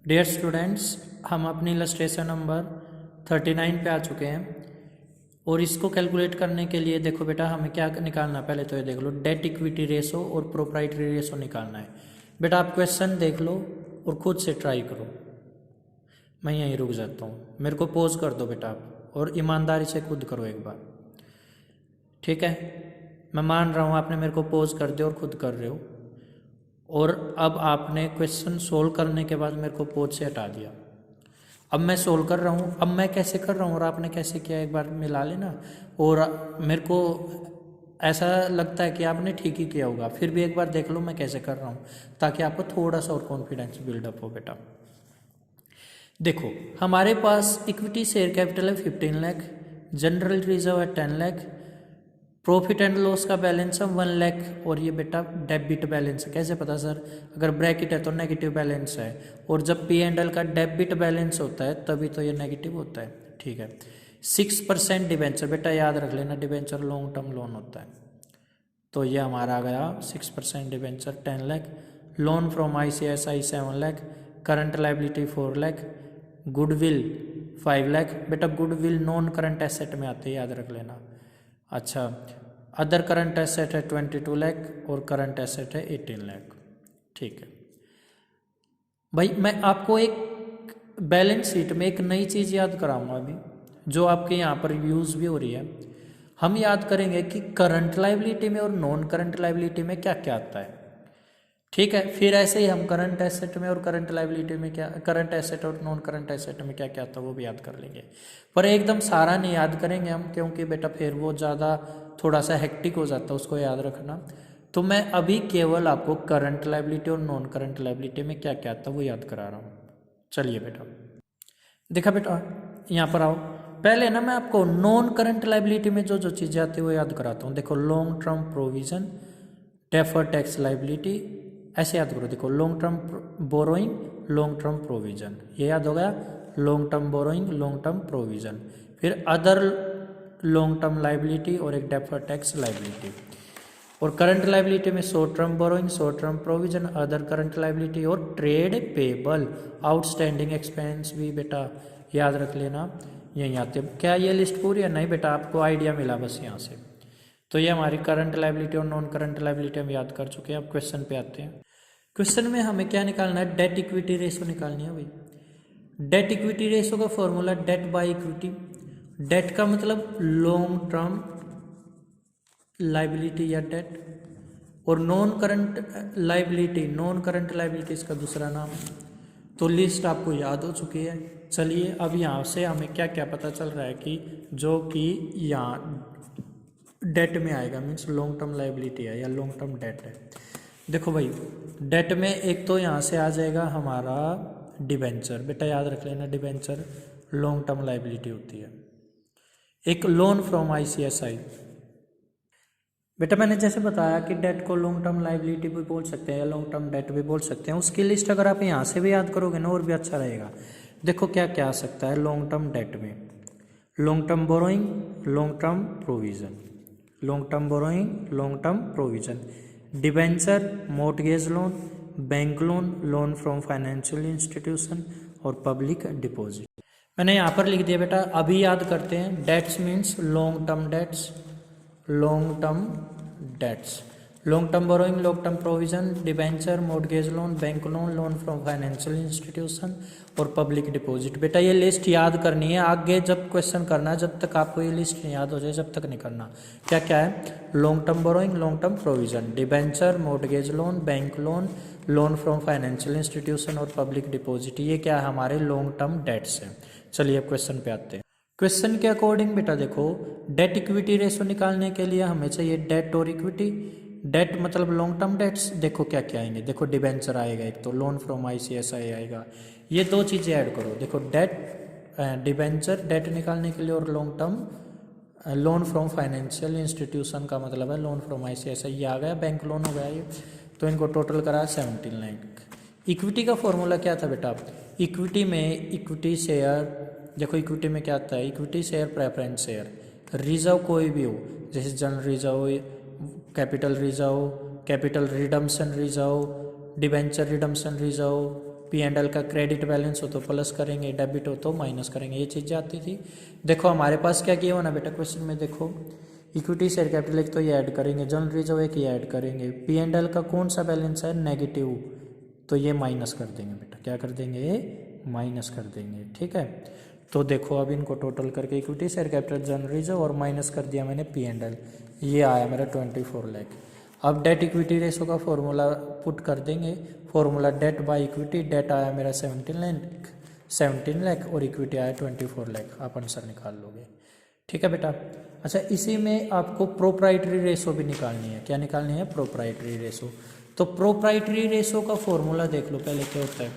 Dear students, हम अपनी illustration number 39 पे आ चुके हैं और इसको कैलकुलेट करने के लिए देखो बेटा हमें क्या निकालना है। पहले तो ये देख लो, डेट इक्विटी रेशो और प्रोप्राइटरी रेशो निकालना है। बेटा आप क्वेश्चन देख लो और खुद से ट्राई करो। मैं यहीं रुक जाता हूँ, मेरे को पॉज कर दो बेटा आप, और ईमानदारी से खुद करो एक बार, ठीक है। मैं मान रहा हूँ आपने मेरे को पॉज कर दिया और खुद कर रहे हो, और अब आपने क्वेश्चन सोल्व करने के बाद मेरे को पॉज से हटा दिया। अब मैं सोल्व कर रहा हूँ, अब मैं कैसे कर रहा हूँ और आपने कैसे किया एक बार मिला लेना। और मेरे को ऐसा लगता है कि आपने ठीक ही किया होगा, फिर भी एक बार देख लो मैं कैसे कर रहा हूँ, ताकि आपको थोड़ा सा और कॉन्फिडेंस बिल्डअप हो बेटा। देखो हमारे पास इक्विटी शेयर कैपिटल है 15 लाख, जनरल रिजर्व है 10 लाख, प्रॉफिट एंड लॉस का बैलेंस है 1 लाख, और ये बेटा डेबिट बैलेंस है। कैसे पता सर? अगर ब्रैकेट है तो नेगेटिव बैलेंस है, और जब पी एंड एल का डेबिट बैलेंस होता है तभी तो ये नेगेटिव होता है, ठीक है। 6% डिबेंचर, बेटा याद रख लेना, डिबेंचर लॉन्ग टर्म लोन होता है, तो ये हमारा आ गया 6% debenture 10 lakh. Loan from ICICI 7 lakh, current liability 4 lakh, goodwill 5 lakh. बेटा गुडविल नॉन करंट एसेट में आते हैं, याद रख लेना। अच्छा, अदर करंट एसेट है 22 लाख और करंट एसेट है 18 लाख, ठीक है भाई। मैं आपको एक बैलेंस शीट में एक नई चीज़ याद कराऊंगा अभी, जो आपके यहाँ पर यूज़ भी हो रही है। हम याद करेंगे कि करंट लाइबिलिटी में और नॉन करंट लाइबिलिटी में क्या क्या आता है, ठीक है। फिर ऐसे ही हम करंट एसेट में और करंट लाइबिलिटी में क्या, करंट एसेट और नॉन करंट एसेट में क्या क्या आता है वो भी याद कर लेंगे। पर एकदम सारा नहीं याद करेंगे हम, क्योंकि बेटा फिर वो ज़्यादा थोड़ा सा हेक्टिक हो जाता है, उसको याद रखना। तो मैं अभी केवल आपको करंट लाइबिलिटी और नॉन करंट लाइबिलिटी में क्या क्या आता है वो याद करा रहा हूँ। चलिए बेटा, देखा बेटा यहाँ पर आओ। पहले ना मैं आपको नॉन करंट लाइबिलिटी में जो जो चीज़ें आती है वो याद कराता हूँ। देखो long term provision, defer tax liability, ऐसे याद करो। देखो long term borrowing, long term provision, ये याद हो गया। Long term borrowing, long term provision, फिर अदर लॉन्ग टर्म लाइबिलिटी और एक डेफर टैक्स लाइबिलिटी। और करंट लाइबिलिटी में short term borrowing, short term provision, other current liability और ट्रेड पेबल, आउटस्टैंडिंग एक्सपेंस भी बेटा याद रख लेना, यहीं आते। क्या ये लिस्ट पूरी है? नहीं बेटा, आपको आइडिया मिला बस यहाँ से। तो ये हमारी करंट लाइबिलिटी और नॉन करंट लाइबिलिटी हम याद कर चुके हैं। अब क्वेश्चन पे आते हैं। क्वेश्चन में हमें क्या निकालना है? डेट इक्विटी रेशो निकालनी है भाई। डेट इक्विटी रेशो का formula debt by equity. Debt का मतलब लॉन्ग टर्म लाइबिलिटी या डेट, और non current liability, non current liability इसका दूसरा नाम है। तो लिस्ट आपको याद हो चुकी है। चलिए अब यहाँ से हमें क्या क्या पता चल रहा है कि जो कि यहाँ डेट में आएगा, मीन्स लॉन्ग टर्म लाइबिलिटी है या लॉन्ग टर्म डेट है। देखो भाई, डेट में एक तो यहाँ से आ जाएगा हमारा डिबेंचर, बेटा याद रख लेना, डिबेंचर लॉन्ग टर्म लाइबिलिटी होती है। एक लोन फ्रॉम ICICI, बेटा मैंने जैसे बताया कि डेट को लॉन्ग टर्म लाइबिलिटी भी बोल सकते हैं या लॉन्ग टर्म डेट भी बोल सकते हैं। उसकी लिस्ट अगर आप यहाँ से भी याद करोगे ना और भी अच्छा रहेगा। देखो क्या क्या आ सकता है लॉन्ग टर्म डेट में? Long term borrowing, long term provision, long term borrowing, long term provision, debenture, mortgage loan, bank loan, loan from financial institution और पब्लिक डिपॉजिट। मैंने यहाँ पर लिख दिया बेटा, अभी याद करते हैं। Debts means long term debts, long term debts, long term borrowing, long term provision, debenture, mortgage loan, bank loan, loan from financial institution और पब्लिक डिपॉजिट। बेटा ये लिस्ट याद करनी है, आगे जब क्वेश्चन करना है, जब तक आपको ये लिस्ट नहीं याद हो जाए जब तक नहीं करना। क्या क्या है? Long term borrowing, long term provision, debenture, mortgage loan, bank loan, loan from financial institution और पब्लिक डिपॉजिट। ये क्या है? हमारे लॉन्ग टर्म डेट्स हैं। चलिए अब क्वेश्चन पे आते हैं। क्वेश्चन के अकॉर्डिंग बेटा देखो, डेट इक्विटी रेशो निकालने के लिए हमें चाहिए डेट और इक्विटी। डेट मतलब लॉन्ग टर्म डेट्स। देखो क्या क्या आएंगे, देखो डिबेंचर आएगा, एक तो लोन फ्रॉम ICICI आएगा। ये दो चीज़ें ऐड करो। देखो डेट, डिबेंचर डेट निकालने के लिए, और long term loan from financial institution का मतलब है लोन फ्रॉम ICICI। ये आ गया, बैंक लोन हो गया ये। तो इनको टोटल करा 17 लाख। इक्विटी का फॉर्मूला क्या था बेटा? इक्विटी में इक्विटी शेयर, देखो इक्विटी में क्या आता है? Equity share, preference share, reserve कोई भी हो, जैसे general reserve, capital reserve, capital redemption reserve, debenture redemption reserve, P and L का क्रेडिट बैलेंस हो तो प्लस करेंगे, डेबिट हो तो माइनस करेंगे, ये चीज़ें आती थी। देखो हमारे पास क्या किया हुआ ना बेटा क्वेश्चन में, देखो इक्विटी शेयर कैपिटल एक तो ये ऐड करेंगे, जनरल रिजर्व एक ये ऐड करेंगे, पी एंड एल का कौन सा बैलेंस है नेगेटिव, तो ये माइनस कर देंगे बेटा, क्या कर देंगे, ये माइनस कर देंगे, ठीक है। तो देखो अब इनको टोटल करके equity share capital general reserve और माइनस कर दिया मैंने पी एंड एल, ये आया मेरा 24 लाख। अब डेट इक्विटी रेशो का फॉर्मूला पुट कर देंगे, formula debt by equity, debt आया मेरा 17 लाख और इक्विटी आया 24 लाख, आप आंसर निकाल लोगे, ठीक है बेटा। अच्छा इसी में आपको प्रोप्राइटरी रेशो भी निकालनी है, क्या निकालनी है, प्रोप्राइटरी रेशो। तो प्रोप्राइटरी रेशो का फॉर्मूला देख लो पहले क्या होता है,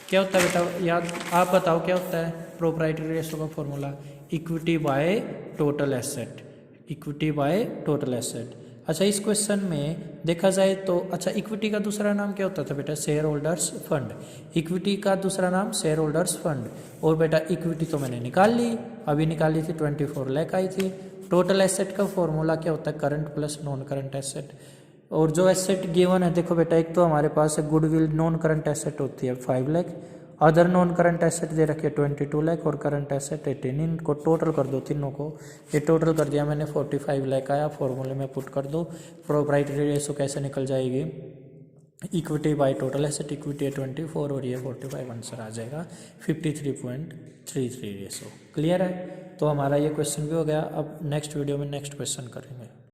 क्या होता है बेटा, याद आप बताओ क्या होता है प्रोप्राइटरी रेशो का formula, equity by total asset, equity by total asset. अच्छा इस क्वेश्चन में देखा जाए तो, अच्छा इक्विटी का दूसरा नाम क्या होता था बेटा, शेयर होल्डर्स फंड, इक्विटी का दूसरा नाम शेयर होल्डर्स फंड। और बेटा इक्विटी तो मैंने निकाल ली, अभी निकाली थी 24 लाख आई थी। टोटल एसेट का फॉर्मूला क्या होता है, current plus non current asset. और जो एसेट गिवन है देखो बेटा, एक तो हमारे पास गुडविल नॉन करंट एसेट होती है 5 lakh, other non current asset दे रखी है 22 लाख और करंट एसेट 18, इनको टोटल कर दो तीनों को, ये टोटल कर दिया मैंने 45 लाख आया, फॉर्मूले में पुट कर दो। प्रोप्राइटरी रेशो कैसे निकल जाएगी, equity by total asset, equity है 24 और ये 45, आंसर आ जाएगा 53.33 रेशो। क्लियर है, तो हमारा ये क्वेश्चन भी हो गया। अब नेक्स्ट वीडियो में नेक्स्ट क्वेश्चन करेंगे।